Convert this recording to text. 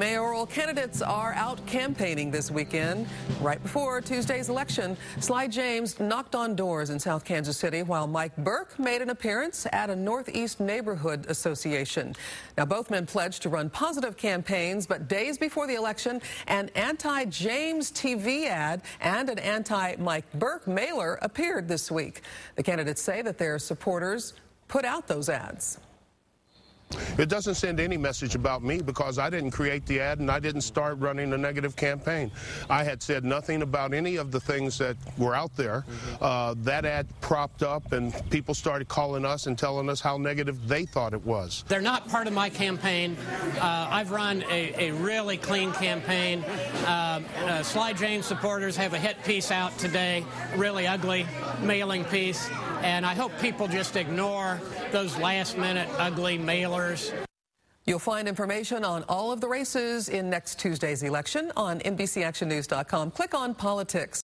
Mayoral candidates are out campaigning this weekend. Right before Tuesday's election, Sly James knocked on doors in South Kansas City while Mike Burke made an appearance at a Northeast Neighborhood Association. Now, both men pledged to run positive campaigns, but days before the election, an anti-James TV ad and an anti-Mike Burke mailer appeared this week. The candidates say that their supporters put out those ads. It doesn't send any message about me because I didn't create the ad and I didn't start running a negative campaign. I had said nothing about any of the things that were out there. That ad propped up and people started calling us and telling us how negative they thought it was. They're not part of my campaign. I've run a really clean campaign. Sly James supporters have a hit piece out today, really ugly mailing piece, and I hope people just ignore those last-minute ugly mailers. You'll find information on all of the races in next Tuesday's election on NBCActionNews.com. Click on Politics.